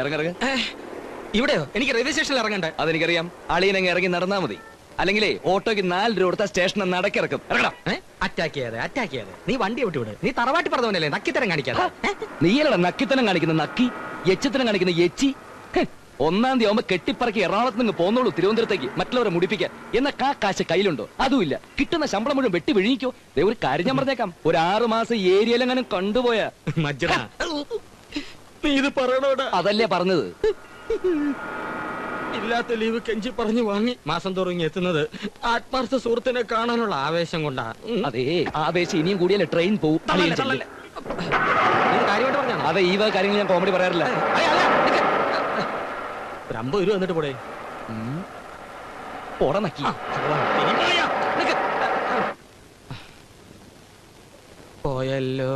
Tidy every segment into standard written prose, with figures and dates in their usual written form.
ഇറങ്ങിറങ്ങ. ഇവിടെയോ? എനിക്ക് റെയിൽവേ സ്റ്റേഷനിൽ ഇറങ്ങണ്ടേ? അതെനിക്കറിയാം. അളിയനങ്ങ് ഇറങ്ങി നടന്നാ മതി. അല്ലെങ്കിലേ ഓട്ടോയ്ക്ക് 4 രൂപ കൊടുത്താൽ സ്റ്റേഷനിൽ നടക്കിറക്കും. ഇറങ്ങണം. അറ്റാക്ക് ചെയ്യാതെ നീ വണ്ടി വിട്ടുവിട്. നീ തറവാട്ടി പറഞ്ഞവനല്ലേ നക്കിത്തരം കാണിക്കാതെ. നീയല്ലടാ നക്കിത്തനം കാണിക്കുന്ന നക്കി, എച്ചിത്തനം കാണിക്കുന്ന എച്ചി. 1-ാം തീയതി ആവുമ്പോ കെട്ടിപ്പറക്കി എറണാകുളത്ത് നിന്ന് പോന്നോളൂ തിരുവനന്തപുരത്തേക്ക് മറ്റുള്ളവരെ മുടിപ്പിക്കാൻ. എന്നാ കാശ് കയ്യിലുണ്ടോ? അതുമില്ല. കിട്ടുന്ന ശമ്പളം മുഴുവൻ വെട്ടി വിഴുങ്ങിക്കോ. ഒരു കാര്യം ഞാൻ പറഞ്ഞേക്കാം, ഒരു 6 മാസം ഏരിയയിലെങ്ങനെ കണ്ടുപോയാ മജ്ജടാ നീ ഇത് പറയണോടാ. അതല്ലേ പറഞ്ഞത്. ഇല്ലാത്ത ലീവ് കെഞ്ചി പറഞ്ഞു വാങ്ങി മാസം തോറും എത്തുന്നത് ആത്മാർത്ഥ സുഹൃത്തിനെ കാണാനുള്ള ആവേശം കൊണ്ടാ. അതേ ആവേശം ഇനിയും കൂടിയല്ലേ ട്രെയിൻ പോവും. കാര്യമായിട്ട് പറഞ്ഞാ അതെ, ഈ വക കാര്യങ്ങൾ ഞാൻ കോമഡി പറയാറില്ല. ഒരു 50 രൂപ എന്നിട്ട് പോടേ. പോടനക്കി പോയല്ലോ.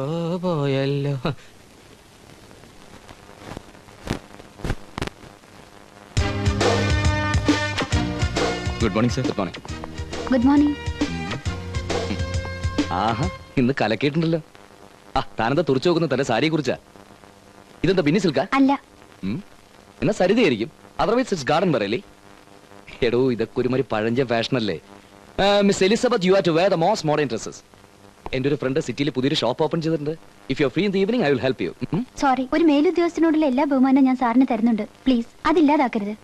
Good morning sir. Good morning. Good morning. ആഹാ, ഇന്ന് കലക്കിയിട്ടുണ്ടല്ലോ. താനെന്താ തുറച്ചു നോക്കുന്ന തന്റെ സാരിയെ കുറിച്ചാ? ഇതെന്താ ബിന്നി സിൽക്കാ? അല്ല. എന്നാ സരിതയായിരിക്കും. അതർവൈസ് ഇറ്റ്സ് ഗാർഡൻ പറയല്ലേ. എടോ, ഇതൊക്കെ ഒരുമാതിരി പഴഞ്ച ഫാഷൻ അല്ലേ. Miss Elizabeth, you are to wear the most modern dresses. എന്റെ ഒരു ഫ്രണ്ട് സിറ്റിയിൽ പുതിയൊരു ഷോപ്പ് ഓപ്പൺ ചെയ്തിട്ടുണ്ട്. If you are free in the evening I will help you. Sorry, ഒരു മേലുദ്യോഗസ്ഥനോടുള്ള എല്ലാ ബഹുമാനം ഞാൻ സാറിന് തരുന്നുണ്ട്. പ്ലീസ് അതില്ലാതാക്കരുത്.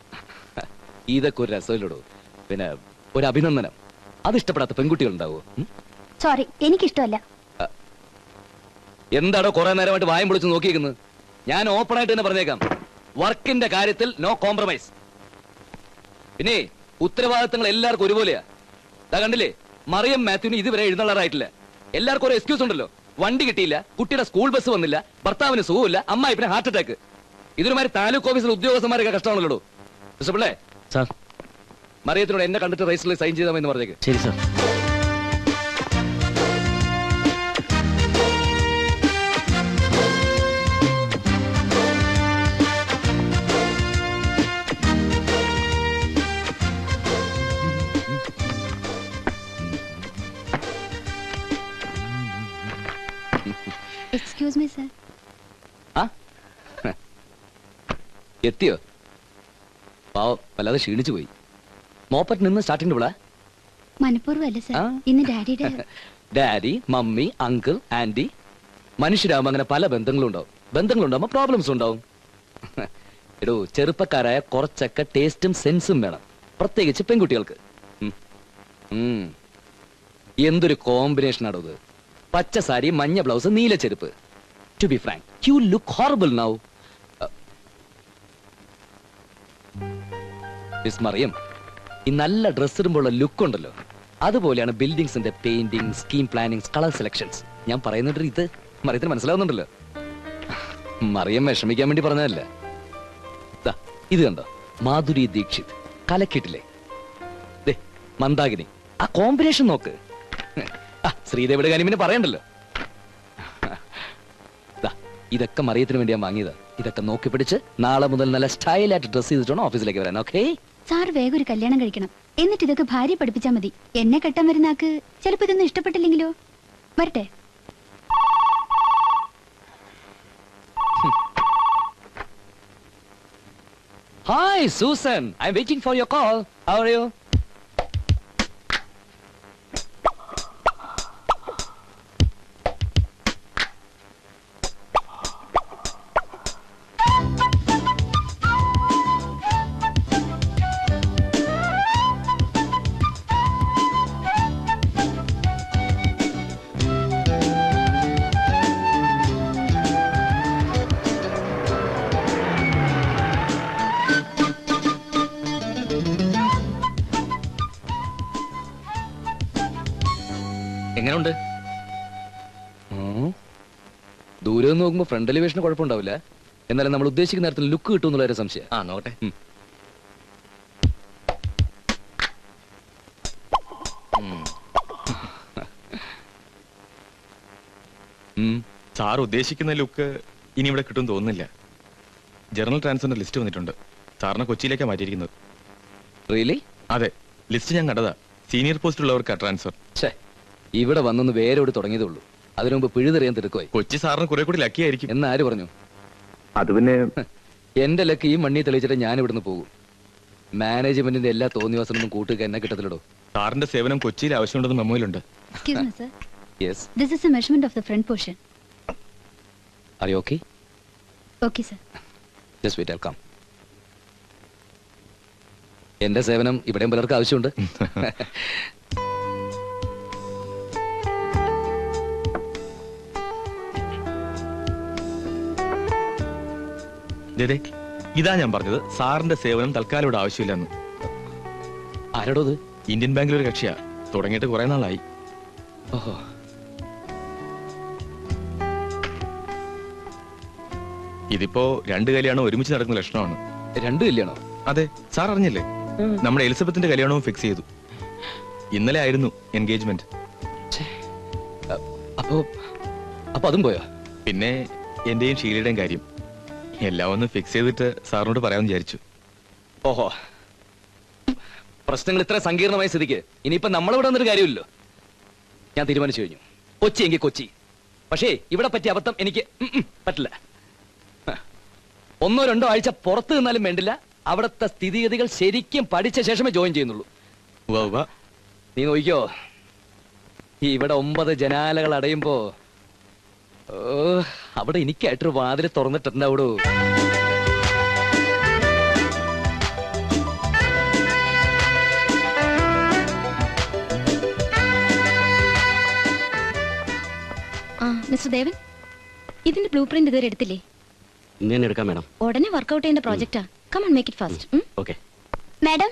ഇതൊക്കെ ഒരു രസമില്ലടോ. പിന്നെ ഒരു അഭിനന്ദനം, അത് ഇഷ്ടപ്പെടാത്ത പെൺകുട്ടികൾ ഉണ്ടാവോ? സോറി, എനിക്കിഷ്ടമല്ല. എന്താടോ കുറെ നേരമായിട്ട് വായം പൊളിച്ച് നോക്കിയിരിക്കുന്നത്? ഞാൻ ഓപ്പൺ ആയിട്ട് തന്നെ പറഞ്ഞേക്കാം, വർക്കിന്റെ കാര്യത്തിൽ നോ കോംപ്രമൈസ്. പിന്നെ ഉത്തരവാദിത്തങ്ങൾ എല്ലാവർക്കും ഒരുപോലെയാ. കണ്ടില്ലേ, മറിയം മാത്യുവിന് ഇതുവരെ എഴുന്നള്ളാറായിട്ടില്ല. എല്ലാവർക്കും ഒരു എക്സ്ക്യൂസ് ഉണ്ടല്ലോ. വണ്ടി കിട്ടിയില്ല, കുട്ടിയുടെ സ്കൂൾ ബസ് വന്നില്ല, ഭർത്താവിന് സുഖമില്ല, അമ്മായി പിന്നെ ഹാർട്ട് അറ്റാക്ക്. ഇതൊരുമാതിരി താലൂക്ക് ഓഫീസിൽ ഉദ്യോഗസ്ഥന്മാരൊക്കെ കഷ്ടമാണല്ലോ. പിള്ളേ സാർ, മറിയത്തിനോട് എന്നെ കണ്ടിട്ട് രജിസ്റ്ററിൽ സൈൻ ചെയ്താമെന്ന് പറഞ്ഞേക്ക്. ശരി സാർ. Excuse me sir. എത്തിയോ? പാവം വല്ലാതെ ക്ഷീണിച്ചു പോയി. മോപ്പറ്റ് നിന്ന് സ്റ്റാർട്ടിംഗ് വിള മനഃപൂർവ്വമല്ല സർ, ഇന്ന് ഡാഡിയുടെ ഡാഡി, മമ്മി, അങ്കിൾ, ആന്റി. മനുഷ്യരാകുമ്പോ അങ്ങനെ പല ബന്ധങ്ങളുണ്ടാവും. ബന്ധങ്ങളുണ്ടാവുമ്പോ പ്രോബ്ലംസ് ഉണ്ടാവും. എടോ, ചെറുപ്പക്കാരായ കുറച്ചൊക്കെ ടേസ്റ്റും സെൻസും വേണം, പ്രത്യേകിച്ച് പെൺകുട്ടികൾക്ക്. എന്തൊരു കോമ്പിനേഷൻ ആണോ ഇത്. പച്ച സാരി, മഞ്ഞ ബ്ലൗസ്, നീല ചെരുപ്പ്. To be frank, you look horrible now. Miss Mariam, ഈ നല്ല ഡ്രസ് ഇടുമ്പോഴുള്ള ലുക്ക് ഉണ്ടല്ലോ, അതുപോലെയാണ് ബിൽഡിംഗ്സിന്റെ painting, scheme planning, colour selections. ഞാൻ പറയുന്നുണ്ട്, ഇത് മറിയത്തിന് മനസ്സിലാവുന്നുണ്ടല്ലോ. മറിയം വിഷമിക്കാൻ വേണ്ടി പറഞ്ഞതല്ല. ഇത് കണ്ടോ, മാധുരി ദീക്ഷിത് കലക്കിട്ടില്ലേ? മന്ദാകിനി, ആ കോമ്പിനേഷൻ നോക്ക്. ശ്രീദേവിയുടെ കാര്യം പിന്നെ പറയണ്ടല്ലോ. ഇതൊക്കെ മറിയത്തിന് വേണ്ടി ഞാൻ വാങ്ങിയതാ. ഇതൊക്കെ നോക്കി പിടിച്ച് നാളെ മുതൽ നല്ല സ്റ്റൈലായിട്ട് ഡ്രസ് ചെയ്തിട്ടാണ് ഓഫീസിലേക്ക് വരാൻ. ഓക്കേ സാർ, വേഗം ഒരു കല്യാണം കഴിക്കണം. എന്നിട്ട് ഇതൊക്കെ ഭാര്യ പഠിപ്പിച്ചാ മതി. എന്നെ കെട്ടാൻ വരുന്ന ആക്ക് ചിലപ്പോ ഇതൊന്നും ഇഷ്ടപ്പെട്ടില്ലെങ്കിലോ? വരട്ടെ. Hi Susan, I M waiting for your call. How are you? എങ്ങനെയുണ്ട്? ദൂരെ നിന്ന് നോക്കുമ്പോ ഫ്രണ്ട് എലിവേഷന് കുഴപ്പമുണ്ടാവില്ല. എന്നാലും നമ്മൾ ഉദ്ദേശിക്കുന്ന നേരത്തിൽ ലുക്ക് കിട്ടും എന്നുള്ള ഒരു സംശയം. നോക്കട്ടെ. സാർ ഉദ്ദേശിക്കുന്ന ലുക്ക് ഇനി ഇവിടെ കിട്ടും തോന്നുന്നില്ല. ജനറൽ ട്രാൻസ്ഫറിന്റെ ലിസ്റ്റ് വന്നിട്ടുണ്ട്. സാറിനെ കൊച്ചിയിലേക്കാണ് മാറ്റിയിരിക്കുന്നത്. റിയലി? അതെ, ലിസ്റ്റ് ഞാൻ കണ്ടതാ. സീനിയർ പോസ്റ്റിലുള്ളവർക്കാ ട്രാൻസ്ഫർ. ഇവിടെ വന്നൊന്ന് വേരോട് തുടങ്ങിയതേ ഉള്ളൂ. അതിനു മുമ്പ് പിഴുതെറിയാൻ തിരക്കുമായി. കൊച്ചി സാറിന് കുറെ കൂടി ലക്കിയായിരിക്കും. എന്നാര് പറഞ്ഞു? അത് പിന്നെ എന്റെ ലക്ക് ഈ മണ്ണി തെളിയിച്ചിട്ട് ഞാൻ ഇവിടുന്ന് പോകും. മാനേജ്മെന്റിന്റെ എല്ലാ തോന്നിവാസനൊന്നും കൂട്ടുക എന്നെ കിട്ടത്തില്ലടോ. സാറിന്റെ സേവനം കൊച്ചിയിൽ ആവശ്യമുണ്ടെന്ന് മെമ്മോയിലുണ്ട്. Excuse me, sir. Yes. This is a measurement of the front portion. Are you okay? Okay, sir. Just wait, I'll come. എന്റെ സേവനം ഇവിടെയും പലർക്കും ആവശ്യമുണ്ട്. ദേ, ഇതാ ഞാൻ പറഞ്ഞത്, സാറിന്റെ സേവനം തൽക്കാലം ഇവിടെ ആവശ്യമില്ലെന്ന്. ആരോടോ ഇത്? ഇന്ത്യൻ ബാങ്കിലൊരു കക്ഷിയാ, തുടങ്ങിയിട്ട് കുറെ നാളായി. ഓഹോ. ഇതിപ്പോ 2 കല്യാണം ഒരുമിച്ച് നടക്കുന്ന ലക്ഷണമാണ്. രണ്ടു കല്യാണോ? അതെ, സാർ അറിഞ്ഞില്ലേ? നമ്മുടെ എലിസബത്തിന്റെ കല്യാണവും ഫിക്സ് ചെയ്തു. ഇന്നലെ ആയിരുന്നു എൻഗേജ്മെന്റ്. അപ്പൊ അതും പോയോ? പിന്നെ എന്റെയും ഷീലയുടെയും കാര്യം എല്ലാം ഒന്ന് ഫിക്സ് ചെയ്തിട്ട് സാറിനോട് പറയാമെന്ന് വിചാരിച്ചു. ഓഹോ, പ്രശ്നങ്ങൾ ഇത്ര സങ്കീർണമായ സ്ഥിതിക്ക് ഇനിയിപ്പോ നമ്മളിവിടെ വന്നൊരു കാര്യമില്ലല്ലോ. ഞാൻ തീരുമാനിച്ചു കഴിഞ്ഞു. കൊച്ചി എങ്കിൽ കൊച്ചി. പക്ഷേ ഇവിടെ പറ്റിയ അബദ്ധം എനിക്ക് പറ്റില്ല. 1 or 2 ആഴ്ച പുറത്ത് നിന്നാലും വേണ്ടില്ല, അവിടുത്തെ സ്ഥിതിഗതികൾ ശരിക്കും പഠിച്ച ശേഷമേ ജോയിൻ ചെയ്യുന്നുള്ളൂ. നീ നോക്കിക്കോ, ഇവിടെ 9 ജനാലകൾ അടയുമ്പോ അവിടെ എനിക്കായിട്ടൊരു വാതിൽ തുറന്നിട്ടുണ്ടാവൂടോ. മിസ്റ്റർ ദേവൻ, ഇതിന്റെ ബ്ലൂ പ്രിന്റ് ഇതുവരെ എടുത്തില്ലേ? ഇന്ന് എടുക്കാം മാഡം. ഉടനെ വർക്ക്ഔട്ട് ചെയ്യേണ്ട പ്രോജക്റ്റാ. Come on, make it fast. Okay madam,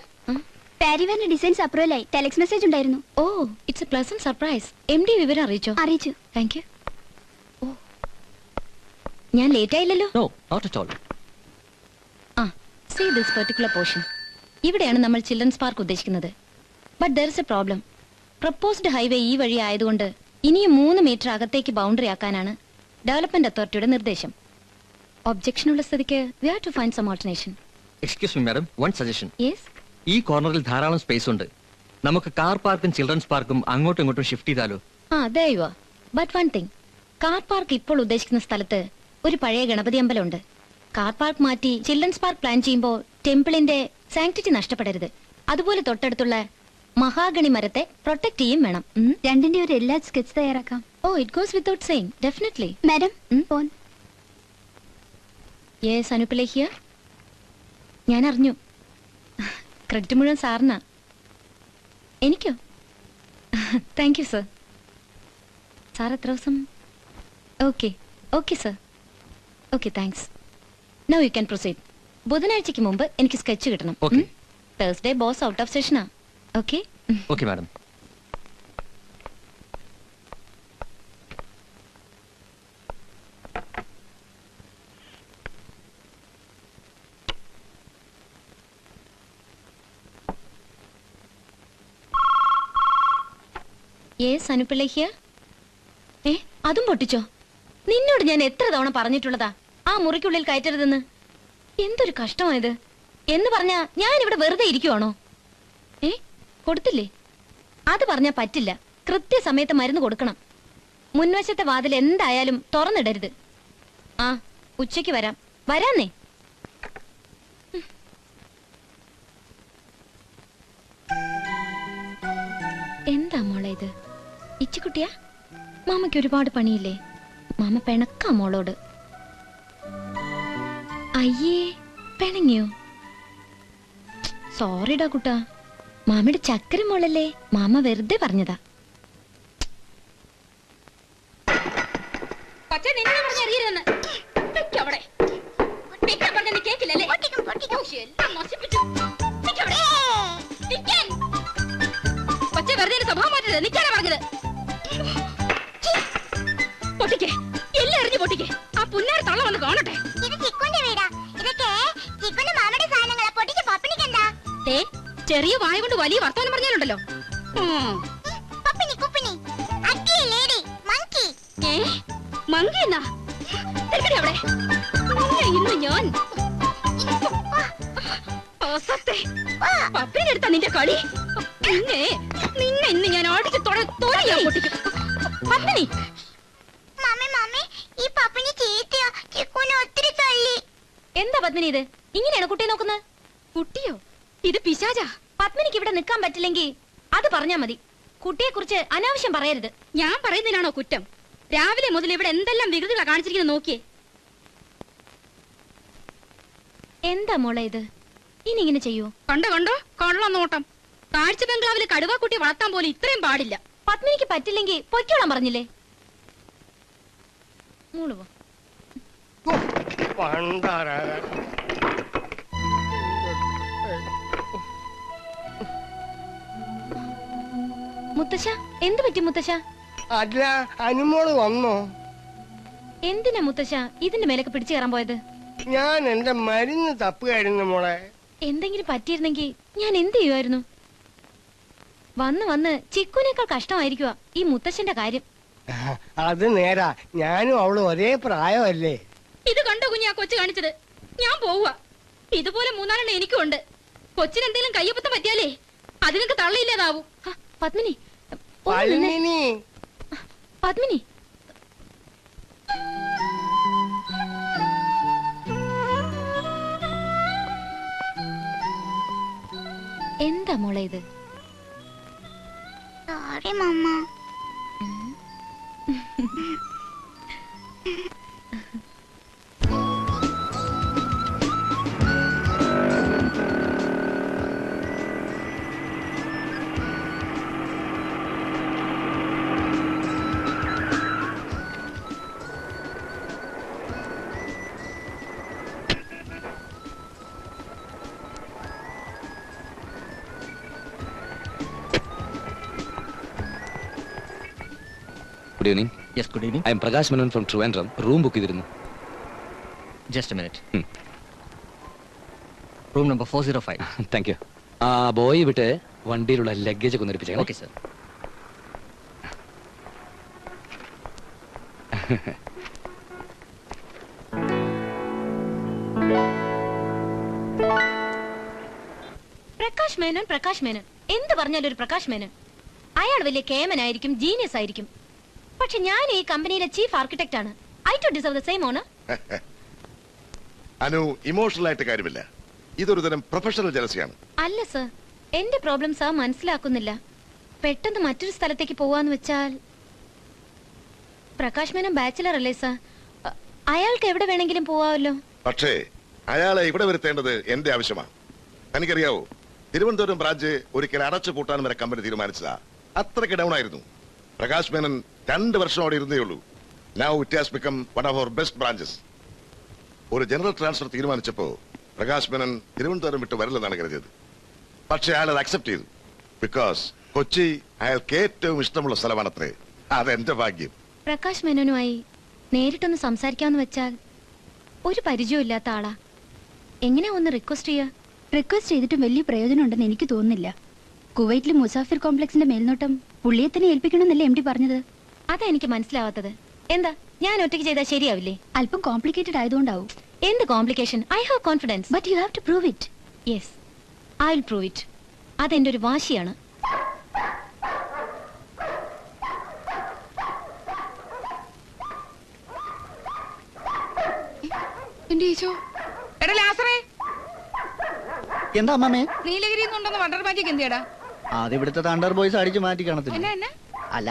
പാരിവെയറിന്റെ ഡിസൈൻസ് അപ്രൂവൽ ആയി. ടെലക്സ് മെസ്സേജ് ഉണ്ടായിരുന്നു. Oh, it's a pleasant surprise. MD വിവരം അറിയിച്ചോ? അറിയിച്ചു. Thank you. ഓ, ഞാൻ ലേറ്റ് ആയില്ലല്ലോ? No, not at all. See this particular portion. ഇവിടെയാണ് നമ്മൾ ചിൽഡ്രൻസ് പാർക്ക് ഉദ്ദേശിക്കുന്നത്. But there is a problem. Proposed highway ഈ വഴി ആയതുകൊണ്ട് ഇനിയും 3 മീറ്റർ അകത്തേക്ക് ബൗണ്ടറി ആക്കാനാണ് ഡെവലപ്മെന്റ് അതോറിറ്റിയുടെ നിർദ്ദേശം. ഒബ്ജക്ഷനുള്ള സ്ഥിതിക്ക് we have to find some alternation. Excuse me madam, one suggestion. Yes. ഈ കോർണറിൽ ധാരാളം സ്പേസ് ഉണ്ട്. നമുക്ക് കാർ പാർക്കും ചിൽഡ്രൻസ് പാർക്കും അങ്ങോട്ടും ഇങ്ങോട്ടും ഷിഫ്റ്റ് ചെയ്താലോ? ദയവാ. But one thing, car park ഇപ്പോൾ ഉദ്ദേശിക്കുന്ന സ്ഥലത്ത് ഒരു പഴയ ഗണപതി അമ്പലമുണ്ട്. കാർ പാർക്ക് മാറ്റി ചിൽഡ്രൻസ് പാർക്ക് പ്ലാൻ ചെയ്യുമ്പോൾ ടെമ്പിളിന്റെ സാങ്ക്ടിറ്റി നഷ്ടപ്പെടരുത്. അതുപോലെ തൊട്ടടുത്തുള്ള മഹാഗണി മരത്തെ പ്രൊട്ടക്ട് ചെയ്യും വേണം. രണ്ടിന്റെ ഒരു എല്ലാ സ്കെച്ച് തയ്യാറാക്കാം. Oh, it goes without saying. Definitely. Madam, phone. Yes, Anupala here. ഞാൻ അറിഞ്ഞു. ക്രെഡിറ്റ് മുഴുവൻ സാറിനാ. എനിക്കോ? Thank you sir. സാർ എത്ര ദിവസം? Okay okay sir. Okay, thanks. Now you can proceed. ബുധനാഴ്ചയ്ക്ക് മുമ്പ് എനിക്ക് സ്കെച്ച് കിട്ടണം. തേഴ്സ്ഡേ ബോസ് ഔട്ട് ഓഫ് സെഷനാ. Okay okay madam. Yes, Anupillai here. അതും പൊട്ടിച്ചോ? നിന്നോട് ഞാൻ എത്ര തവണ പറഞ്ഞിട്ടുള്ളതാ ആ മുറിക്കുള്ളിൽ കയറ്റരുതെന്ന്. എന്തൊരു കഷ്ടമായത് എന്ന് പറഞ്ഞാ ഞാൻ ഇവിടെ വെറുതെ ഇരിക്കുവാണോ? കൊടുത്തില്ലേ? അത് പറഞ്ഞാ പറ്റില്ല. കൃത്യസമയത്ത് മരുന്ന് കൊടുക്കണം. മുൻവശത്തെ വാതിൽ എന്തായാലും തുറന്നിടരുത്. ഉച്ചയ്ക്ക് വരാം. വരാന്നേ. എന്താ മോളെ ഇത്? ഇച്ചിക്കുട്ടിയാ? മാമയ്ക്ക് ഒരുപാട് പണിയില്ലേ? മാമ പിണക്കാ മോളോട്. അയ്യേ, പിണങ്ങിയോ? സോറിടാ കുട്ടാ. മാമയുടെ ചക്കര മോളല്ലേ, മാമ വെറുതെ പറഞ്ഞതാ. ചെറിയ വായ കൊണ്ട് വലിയ വർത്തമാനം പറഞ്ഞാലുണ്ടല്ലോ. മങ്കി എന്നാ അവിടെ ഇന്ന് ഞാൻ പപ്പിനെടുത്താ നിന്റെ കളി. നിന്നെ നിന്നെ ഇന്ന് ഞാൻ അടിച്ച് തോന്നിയാ പൊട്ടിക്കും. പപ്പിനി എന്താ പത്മിനി ഇത്? ഇങ്ങനെയാണ് കുട്ടിയെ നോക്കുന്നത്? കുട്ടിയോ? ഇത് പിശാചാ. പത്മിനിക്ക് ഇവിടെ നിൽക്കാൻ പറ്റില്ലെങ്കിൽ അത് പറഞ്ഞാ മതി. കുട്ടിയെ കുറിച്ച് അനാവശ്യം പറയരുത്. ഞാൻ പറയുന്നതിനാണോ കുറ്റം? രാവിലെ മുതൽ ഇവിടെ എന്തെല്ലാം വികൃതികളാ കാണിച്ചിരിക്കുന്നത് നോക്കിയേ. എന്താ മോളെ ഇത്? ഇനി ഇങ്ങനെ ചെയ്യൂ? കണ്ടോ കണ്ടോ, കള്ളം നോട്ടം. കാഴ്ച ബംഗ്ലാവിലെ കടുവാക്കുട്ടി വളർത്താൻ പോലും ഇത്രയും പാടില്ല. പത്മിനിക്ക് പറ്റില്ലെങ്കിൽ പൊയ്ക്കോളാൻ പറഞ്ഞില്ലേ? മോള് പോ. മുത്തശ്ശ, എന്ത് പറ്റി മുത്തശ്ശ? അല്ല, അനുമോള് വന്നോ? എന്തിനാ മുത്തശ്ശ ഇതിന്റെ മേലൊക്കെ പിടിച്ചു കയറാൻ പോയത്? ഞാൻ എന്റെ മരുന്ന് തപ്പുകയായിരുന്നു മോളെ. എന്തെങ്കിലും പറ്റിയിരുന്നെങ്കിൽ ഞാൻ എന്ത് ചെയ്യുമായിരുന്നു? വന്ന് വന്ന് ചിക്കുനേക്കാൾ കഷ്ടമായിരിക്കുക ഈ മുത്തശ്ശന്റെ കാര്യം. അത് നേരാ, ഞാനും അവളും ഒരേ പ്രായമല്ലേ. ഇത് കണ്ടോ കുഞ്ഞാ കൊച്ചു കാണിച്ചത്? ഞാൻ പോവുക. ഇതുപോലെ 3-4 എനിക്കും ഉണ്ട്. കൊച്ചിന് എന്തെങ്കിലും കയ്യപ്പത്തം പറ്റിയാലേ അതിനൊക്കെ തള്ളയില്ലാതാവും. പത്മിനി, പത്മിനി, പത്മിനി, എന്താ മോളെ ഇത്? Sorry mamma. Good evening. Yes, good evening. I am Prakash Menon from Trivandrum. Room book ചെയ്തിരുന്നു. Just a minute. Room number 405. Thank you. ആ ബോയ് വിട്ട് വണ്ടിയിലുള്ള ലഗേജ് ഒക്കെ ഒന്നിരിപ്പിച്ചേ. Okay sir. പ്രകാശ് മേനോൻ, പ്രകാശ് മേനോൻ, എന്ത് പറഞ്ഞാലും ഒരു പ്രകാശ് മേനോൻ. അയാൾ വലിയ കേമനായിരിക്കും, ജീനിയസ് ആയിരിക്കും. പക്ഷെ ഞാൻ ഈ കമ്പനിയിലെ ചീഫ് ആർക്കിടെക്ട് ആണ്. I too deserve the same honour. Anu, emotional ആയിട്ട് കാര്യമില്ല. ഇതൊരു തരം പ്രൊഫഷണൽ ജലസിയാണ്. അല്ല സർ, എന്റെ പ്രോബ്ലം സാർ മനസ്സിലാക്കുന്നില്ല. പെട്ടെന്ന് മറ്റൊരു സ്ഥലത്തേക്ക് പോവാന്ന് വെച്ചാൽ. പ്രകാശ് മേനോൻ ബാച്ചിലർ അല്ലേ സർ? അയാൾക്ക് എവിടെ വേണമെങ്കിലും പോവാമല്ലോ. പക്ഷേ അയാളെ ഇവിടെ വരുത്തേണ്ടത് എന്റെ ആവശ്യമാണ്. തനിക്കറിയാവോ, തിരുവനന്തപുരം ബ്രാഞ്ച് ഒരിക്കൽ അടച്ചു പൂട്ടാൻ വരെ കമ്പനി തീരുമാനിച്ചതാ. അത്രയ്ക്ക് ഡൗൺ ആയിരുന്നു. പ്രകാശ് മേനൻ 2 വർഷം അവിടെ ഇരുന്നേ ഉള്ളൂ. Now it has become one of our best branches. ഒരു ജനറൽ ട്രാൻസ്ഫർ തീരുമാനിച്ചപ്പോ പ്രകാശ് മേനൻ തിരുവനന്തപുരം വിട്ട് വരില്ലെന്നാണ് കരുതിയത്. പക്ഷെ അയാൾ അത് അക്സെപ്റ്റ് ചെയ്തു. ബിക്കോസ് കൊച്ചി അയാൾക്ക് ഏറ്റവും ഇഷ്ടമുള്ള സ്ഥലമാണത്രേ. അതെന്റെ ഭാഗ്യം. പ്രകാശ് മേനോനുമായി നേരിട്ടൊന്ന് സംസാരിക്കാന്ന് വെച്ചാൽ ഒരു പരിചയവും ഇല്ലാത്ത ആളാ. എങ്ങനെയാ ഒന്ന് റിക്വസ്റ്റ് ചെയ്യാ? റിക്വസ്റ്റ് ചെയ്തിട്ടും വലിയ പ്രയോജനം ഉണ്ടെന്ന് എനിക്ക് തോന്നുന്നില്ല. കുവൈറ്റിലെ മുസാഫിർ കോംപ്ലക്സിന്റെ മേൽനോട്ടം പുള്ളിയെ തന്നെ ഏൽപ്പിക്കണമെന്നല്ലേ MD പറഞ്ഞത്? അതാ എനിക്ക് മനസ്സിലാവാത്തത്. എന്താ ഞാൻ ഒറ്റയ്ക്ക് ചെയ്താൽ ശരിയാവില്ലേ? അല്പം കോംപ്ലിക്കേറ്റഡ് ആയതുകൊണ്ടാവും. എന്ത് complication? I have confidence. But you have to prove it. Yes, I will prove it. അതെന്റെ ഒരു വാശിയാണ്. എന്താ അമ്മേ? നീലഗിരി വണ്ടർ മാജിക് എന്തിയടാ? അത് ഇവിടുത്തെ തണ്ടർ ബോയ്സ് അടിച്ചു മാറ്റി കാണത്തില്ല. അല്ല,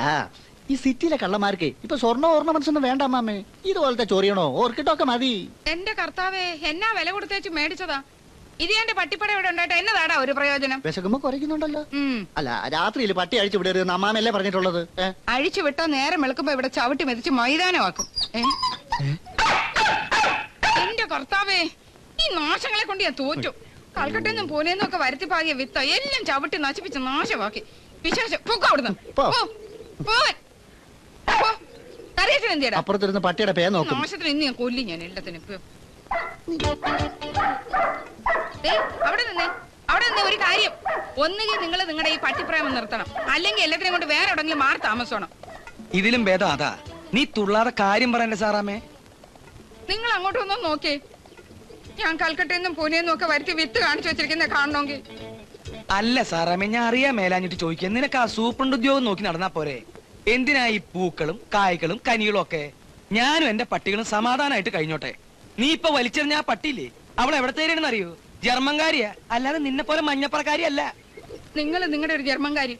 ഈ സിറ്റിയിലെ കള്ളന്മാർക്ക് ഇപ്പൊ സ്വർണ്ണ ഓർണമെന്റ്സ് ഒന്നും വേണ്ട അമ്മേ. ഇതുപോലത്തെ ചൊറിയണോ ഓർക്കിട്ടൊക്കെ മതി. എന്റെ കർത്താവേ, എന്നാ വില കൊടുത്തേച്ച് മേടിച്ചതാ. ഇത് എന്റെ പട്ടിപ്പട ഇവിടെ ഉണ്ടായിട്ട് എന്നതാടാ ഒരു പ്രയോജനം? വിശക്കുമ്പോ കുറയ്ക്കുന്നുണ്ടല്ലോ. അല്ല, രാത്രിയിൽ പട്ടി അഴിച്ചു വിടരുതെന്ന് അമ്മാമല്ലേ പറഞ്ഞിട്ടുള്ളത്? അഴിച്ചു വിട്ടോ നേരം വെളുക്കുമ്പോ ഇവിടെ ചവിട്ടി മെതിച്ച് മൈതാനമാക്കും. എന്റെ കർത്താവേ, ഈ നാശങ്ങളെ കൊണ്ട് ഞാൻ തോറ്റു. കൽക്കട്ടൊന്നും പൂനെന്നും ഒക്കെ വരുത്തി പാകിയ വിത്ത എല്ലാം ചവിട്ടി നശിപ്പിച്ച് നാശമാക്കി. വിശേഷം പൊക്കോ അവിടുന്ന്. അപ്പുറത്തിരുന്ന് പട്ടിയുടെ പേ നോക്കും. നാശത്തിന് ഇന്ന് ഞാൻ കൊല്ലി ഞാൻ എല്ലാത്തിനും. അവിടെ നിന്നേ ഒരു കാര്യം. ഒന്നുകിൽ നിങ്ങൾ നിങ്ങളുടെ ഈ പട്ടിപ്രേമം നിർത്തണം, അല്ലെങ്കിൽ എല്ലാത്തിനും കൊണ്ട് വേറെ എവിടെങ്കിലും മാറി താമസണം. ഇതിലും ഭേദം അതാ. നീ തുള്ളാതെ കാര്യം പറയണ്ടേ സാറാമേ? നിങ്ങൾ അങ്ങോട്ടൊന്നും നോക്കേ. ഞാൻ കൽക്കട്ടയെന്നും പൂനെന്നും ഒക്കെ വരുത്തി വിത്ത് കാണിച്ചു വെച്ചിരിക്കുന്ന കാണണമെങ്കിൽ. അല്ല സാറാമേ, ഞാൻ അറിയാൻ മേലാഞ്ഞിട്ട് ചോദിക്കുക. നിനക്ക് ആ സൂപ്രണ്ട് ഉദ്യോഗം നോക്കി നടന്നാ പോരെ? എന്തിനാ ഈ പൂക്കളും കായ്കളും കനികളും ഒക്കെ? ഞാനും എന്റെ പട്ടികളും സമാധാനമായിട്ട് കഴിഞ്ഞോട്ടെ. നീ ഇപ്പൊ വലിച്ചെറിഞ്ഞ ആ പട്ടിയില്ലേ, അവൾ എവിടത്തേരെന്ന് അറിയോ? ജർമ്മൻകാരിയാ, അല്ലാതെ നിന്നെ പോലെ മഞ്ഞപ്പറക്കാരിയല്ല. നിങ്ങൾ നിങ്ങളുടെ ഒരു ജർമ്മൻകാരി.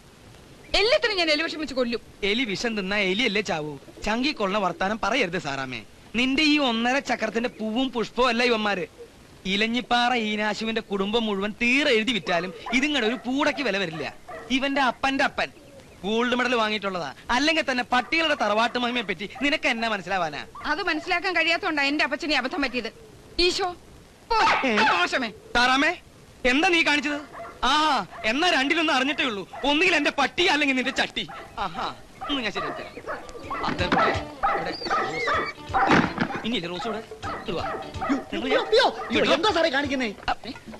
എല്ലാത്തിനും ഞാൻ എലി വിഷം വെച്ച് കൊല്ലും. എലി വിഷം തിന്നാ എലിയല്ലേ ചാവൂ. ചങ്കി കൊള്ള വർത്താനം പറയരുത് സാറാമേ. നിന്റെ ഈ 1.5 ചക്രത്തിന്റെ പൂവും പുഷ്പവും അല്ല ഇവന്മാര്. ഇലഞ്ഞിപ്പാറ ഈനാശുവിന്റെ കുടുംബം മുഴുവൻ തീരെ എഴുതി വിറ്റാലും ഇതിങ്ങടെ ഒരു പൂടയ്ക്ക് വില വരില്ല. ഇവന്റെ അപ്പന്റെ അപ്പൻ ഗോൾഡ് മെഡൽ വാങ്ങിയിട്ടുള്ളതാ. അല്ലെങ്കിൽ തന്നെ പട്ടികളുടെ തറവാട്ട് മഹിമയെ പറ്റി നിനക്ക് എന്നാ മനസ്സിലാവാനാ? അത് മനസ്സിലാക്കാൻ കഴിയാത്തോണ്ടാ എന്റെ അപ്പച്ചനെ അബദ്ധം പറ്റിയത്. ഈശോ മോശമേ. സാറാമേ, എന്താ നീ കാണിച്ചത്? ആ, എന്നാ രണ്ടിലൊന്നും അറിഞ്ഞിട്ടേ ഉള്ളൂ. ഒന്നുകിൽ എന്റെ പട്ടി അല്ലെങ്കിൽ നിന്റെ ചട്ടി. ആഹാ, ഒന്ന് ഞാൻ ശരി. ഇനിയില്ലേ റോസ് കൂടെ? എന്താ സാറേ കാണിക്കുന്നേ?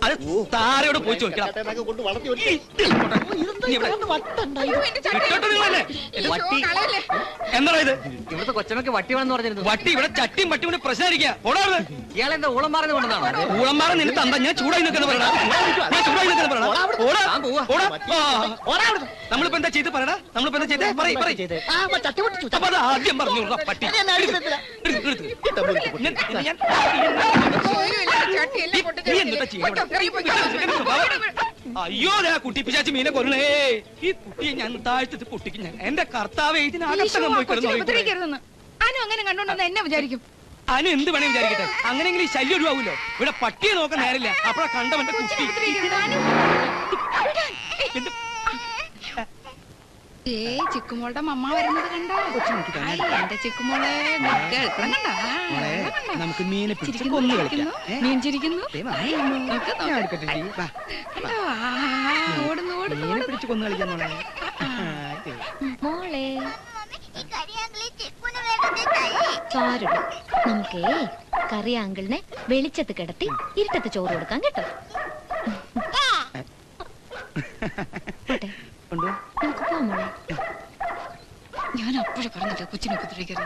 അത് താരയോട് പോയി ചോദിക്കണം. കൊണ്ട് വളർത്തി എന്താ ഇത്? ഇവിടുത്തെ കൊച്ചമ്മക്ക് വട്ടി വേണമെന്ന് പറഞ്ഞിരുന്നു. വട്ടി ഇവിടെ ചട്ടിയും പട്ടിയും കൂടി പ്രശ്നമായിരിക്കുക. ഓടാണ് ഇയാളെന്താ ഊളം മാറുന്നത് കൊണ്ടാണോ? ഊളന്മാരെ നിന്നെ തന്ത ഞാൻ ചൂടായി നിൽക്കുന്ന പറയണ. ഞാൻ ചൂടായി നിൽക്കുന്ന പറയണ. നമ്മളിപ്പോ എന്താ ചെയ്ത് പറയണ? നമ്മളിപ്പോ എന്താ ചെയ്തേ? അപ്പൊ അത് ആദ്യം പറഞ്ഞു പട്ടി. അയ്യോ, കുട്ടി പിശാച്ച് മീനെ കൊല്ലണേ. ഈ കുട്ടിയെ ഞാൻ താഴ്ത്തിട്ട് പൊട്ടിക്കും ഞാൻ. എന്റെ കർത്താവേ, ഇതിനകത്തങ്ങ് പോയി കിടന്നു. അനു അങ്ങനെ കണ്ടോണ്ടെന്ന് എന്നെ വിചാരിക്കും. അനു എന്ത് വേണേ വിചാരിക്കട്ടെ. അങ്ങനെയെങ്കിലും ഈ ശല്യം ഒഴിവാവൂലോ. ഇവിടെ പട്ടിയെ നോക്കാൻ നേരില്ല. അപ്പഴാ കണ്ടവന്റെ കുട്ടി. ചിക്കുമോളുടെ മമ്മ വരുന്നത് കണ്ടോ? എന്റെ ചിക്കുമോളെ നമുക്ക് മീനെ പിടിച്ച് കൊന്നു കളിക്കാം. മീൻ ചിരിക്കുന്നു. മീനെ പിടിച്ച് കൊന്നു കളിക്കാൻ മോളെ സാരമില്ല, നമുക്കേ കറിയാങ്കിളിനെ വെളിച്ചത്ത് കിടത്തി ഇരുട്ടത്ത് ചോറ് കൊടുക്കാം കേട്ടോ. പോട്ടെ, നമുക്ക് പോവാം മോളെ. ഞാൻ അപ്പോഴേ പറഞ്ഞില്ല കൊച്ചിനെ കുത്തിരിക്കരുത്.